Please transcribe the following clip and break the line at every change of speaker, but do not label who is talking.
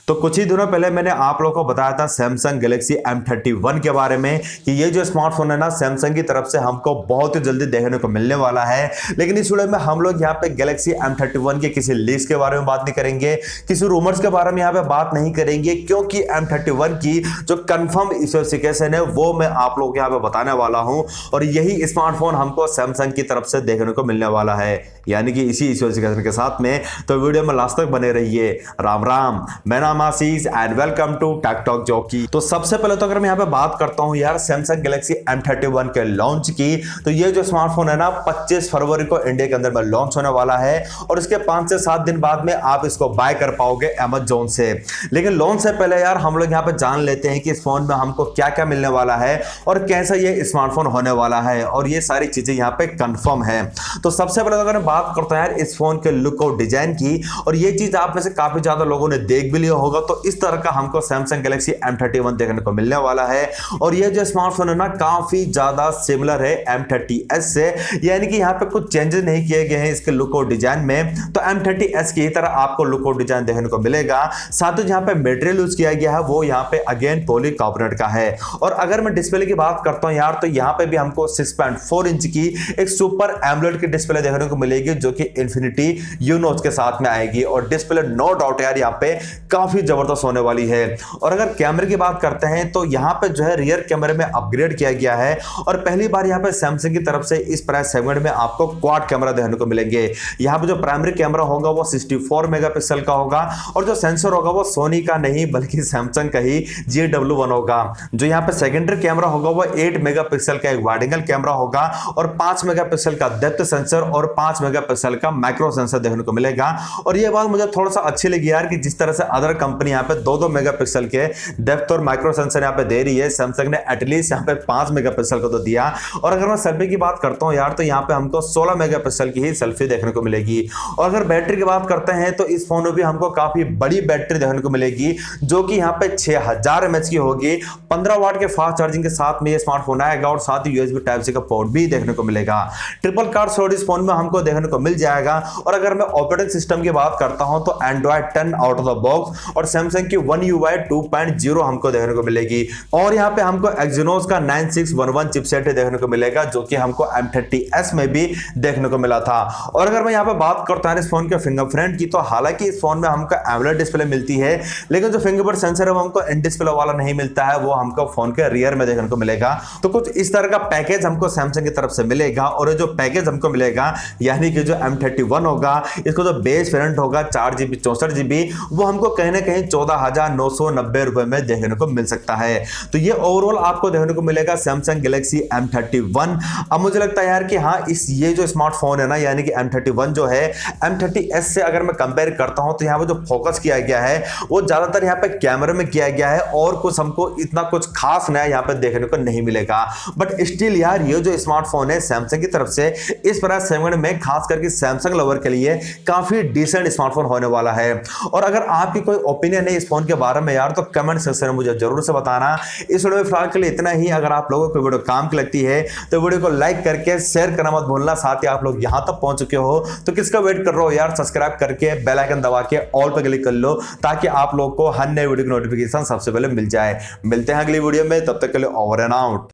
तो कुछ ही दिनों पहले मैंने आप लोगों को बताया था सैमसंग गैलेक्सी M31 के बारे में कि ये जो स्मार्टफोन है ना सैमसंग की तरफ से हमको बहुत ही जल्दी देखने को मिलने वाला है। लेकिन इस वीडियो में हम लोग यहाँ पे गैलेक्सी M31 के किसी लीक्स के बारे में बात नहीं करेंगे, किसी रूमर्स के बारे में यहाँ पे बात नहीं करेंगे, क्योंकि M31 की जो कंफर्म स्पेसिफिकेशन है वो मैं आप लोगों को यहाँ पे बताने वाला हूं और यही स्मार्टफोन हमको सैमसंग की तरफ से देखने को मिलने वाला है, यानी कि इसी स्पेसिफिकेशन के साथ में। तो वीडियो में लास्ट तक बने रहिए। राम राम, मैं नाम Ashish and welcome to Tech Talk Jockey. तो सबसे पहले तो अगर मैं यहाँ पे बात करता हूँ यार सैमसंग गैलेक्सी M31 के लॉन्च की, तो ये जो स्मार्टफोन है ना 25 फरवरी को इंडिया के अंदर में लॉन्च होने वाला है और इसके 5 से 7 दिन बाद में आप इसको बाय कर पाओगे अमेज़न से। लेकिन लॉन्च से पहले यार हम लोग यहाँ पे जान लेते हैं कि इस फोन में हमको क्या क्या मिलने वाला है और कैसा ये स्मार्टफोन होने वाला है, और ये सारी चीजें यहाँ पे कंफर्म है। तो सबसे पहले अगर मैं बात करता हूँ यार इस फोन के लुक और डिजाइन की, और ये चीज आप में से काफी ज्यादा लोगों ने देख भी लिया होगा, तो इस तरह का हमको सैमसंग गैलेक्सी M31 देखने को मिलने वाला है। और ये जो स्मार्टफोन है ना काफी ज्यादा सिमिलर है M30s से, यानी कि यहाँ पे कुछ चेंजेस नहीं किए गए हैं इसके लुक और डिजाइन में। तो M30s की तरह आपको लुक और डिजाइन देखने को मिलेगा। साथ ही जहाँ पे मटेरियल यूज किया गया है वो यहाँ पे अगेन पॉलीकार्बोनेट का है। और अगर मैं डिस्प्ले की बात करता हूँ यार, तो यहाँ पे भी हमको 6.4 इंच की एक सुपर एमोलेड की डिस्प्ले देखने को मिलेगी, जो कि इन्फिनिटी यू नोच के साथ में आएगी। और डिस्प्ले नो डाउट यार यहाँ पे काफी जबरदस्त होने वाली है। और अगर कैमरे की बात करते हैं तो यहाँ पे जो है रियर कैमरे में अपग्रेड किया गया है और पहली बार यहाँ पे सैमसंग की तरफ से इस प्राइस सेगमेंट में आपको क्वाड कैमरा देखने को मिलेंगे। यहाँ पे जो प्राइमरी कैमरा होगा वो 64 मेगापिक्सल का होगा और जो सेंसर होगा वो सोनी का नहीं बल्कि सैमसंग का ही GW1 होगा। जो यहाँ पे सेकेंडरी कैमरा होगा वो 8 मेगापिक्सल का एक वाइड एंगल कैमरा होगा और 5 मेगापिक्सल का डेप्थ सेंसर और 5 मेगापिक्सल का माइक्रो सेंसर देखने को मिलेगा। और ये बात मुझे थोड़ा सा अच्छी लगी यार कि जिस तरह से अदर कंपनी यहाँ पे 2-2 मेगापिक्सल के डेप्थ और माइक्रो सेंसर यहाँ पे दे रही है, सैमसंग ने एटलीस्ट यहाँ पे 5 मेगापिक्सल का तो दिया। और अगर मैं सेल्फी की बात करता हूँ यार, तो यहाँ पे हमको 16 मेगापिक्सल की ही सेल्फी देखने को मिलेगी। और अगर बैटरी की बात करते हैं तो इस फोन में भी हमको काफी बड़ी बैटरी देखने को मिलेगी, जो कि यहाँ पे 6000 mAh की होगी। 15 वाट के फास्ट चार्जिंग के साथ में ये स्मार्टफोन आएगा और साथ ही USB टाइप सी का पोर्ट भी देखने को मिलेगा। ट्रिपल कार्ड स्लॉट इस फोन में हमको देखने को मिल जाएगा। और अगर मैं ऑपरेटिंग सिस्टम की बात करता हूं तो Android 10 out of the box और सैमसंग की One UI 2.0 हमको देखने को मिलेगी। और यहाँ पे हमको Exynos का 9611 चिपसेट देखने को मिलेगा, जो कि हमको M30s में भी देखने को मिला था। और अगर मैं यहाँ पे बात करता हूँ इस फोन के फिंगरप्रिंट की, तो हालांकि इस फोन में हमको एमोलेड डिस्प्ले मिलती है, लेकिन जो फिंगरप्रिंट सेंसर है वो हमको इन डिस्प्ले वाला नहीं मिलता है, वो हमको फोन के रियर में देखने को मिलेगा। तो कुछ इस तरह का पैकेज हमको सैमसंग की तरफ से मिलेगा। और जो पैकेज हमको मिलेगा यानी कि जो M31 होगा, इसको जो बेस वेरिएंट होगा 4GB 64GB, वो हमको कहीं ना कहीं 14,990 रुपए में देखने को मिल सकता है। तो ये ओवरऑल आपको देखने को मिलेगा सैमसंग गैलेक्सी M31। अब मुझे लगता है यार कि हाँ ये जो स्मार्टफोन है ना यानी कि M31 जो है M30s से अगर मैं कंपेयर करता हूं तो यहाँ पे जो फोकस किया गया है वो ज्यादातर यहाँ पे कैमरे में किया गया है और कुछ हमको इतना कुछ खास नया यहाँ पे देखने को नहीं मिलेगा। बट स्टिल यार ये जो स्मार्टफोन है सैमसंग की तरफ से इस प्राइस सेगमेंट में खास करके सैमसंग लवर के लिए काफी डिसेंट स्मार्टफोन होने वाला है। और अगर आपकी कोई ओपिनियन है इस फोन के बारे में यार, तो कमेंट सेक्शन में मुझे जरूर से बताना। इस वीडियो में फिलहाल के लिए इतना ही। अगर आप लोगों को वीडियो काम की लगती है तो वीडियो को लाइक करके शेयर करना मत भूलना। साथ ही आप लोग यहां तक पहुंच चुके हो तो किसका वेट कर रहे हो यार, सब्सक्राइब करके बेल आइकन दबा के ऑल पर क्लिक कर लो, ताकि आप लोग को हर नए वीडियो की नोटिफिकेशन सबसे पहले मिल जाए। मिलते हैं अगली वीडियो में, तब तक के लिए ओवर एंड आउट।